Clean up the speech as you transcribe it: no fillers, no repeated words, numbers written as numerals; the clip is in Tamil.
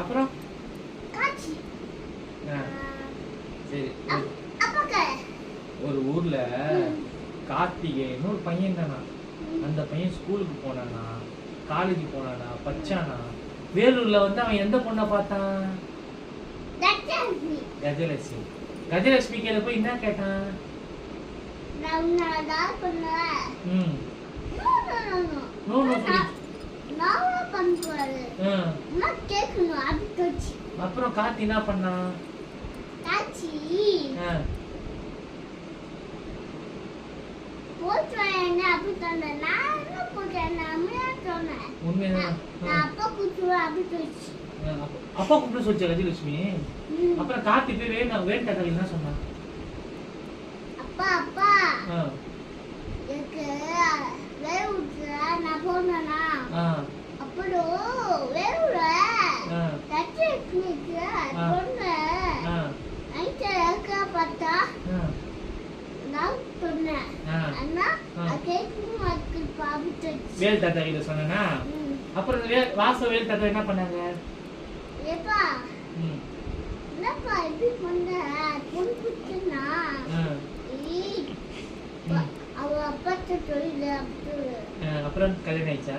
அப்புறம் காட்சி சரி. அப்பக்க ஒரு ஊர்ல கார்த்திகேயன்னு ஒரு பையன் தானா. அந்த பையன் ஸ்கூலுக்கு போனானா, காலேஜ் போனானா, பச்சானா. வேலூர்ல வந்து அவன் எந்த பொண்ணை பார்த்தான்? கஜலட்சுமி. கஜலட்சுமி கிட்ட போய் என்ன கேட்டான்? அப்புறம் கார்த்தி என்ன பண்ணான்? அப்பா கூப்பிட்டு சொல்லிச்சா கஜலட்சுமி? அப்புறம் கார்த்தி போய் வேண்டா என்ன சொன்னான்? அப்பா அப்பா எனக்கு வேவுல நான் போனேனா அப்புறம் வேவுல தட்டுக்கு பொண்ணு நைட்டு ஏக்கா பார்த்தா நான் சொன்னேன் அண்ணா கேட்கும் அதுக்கு பாபிட்டு வேல் தாத்தா கிட்ட சொன்னா. அப்புறம் வேல் தாத்தா என்ன பண்ணாங்க? ஏப்பா என்னப்பா இப்படி பண்ண பொண்ணு குத்துனா அவ அப்பா சொல்லல அப்புறம் கல்யாணம் ஆயிடுச்சா?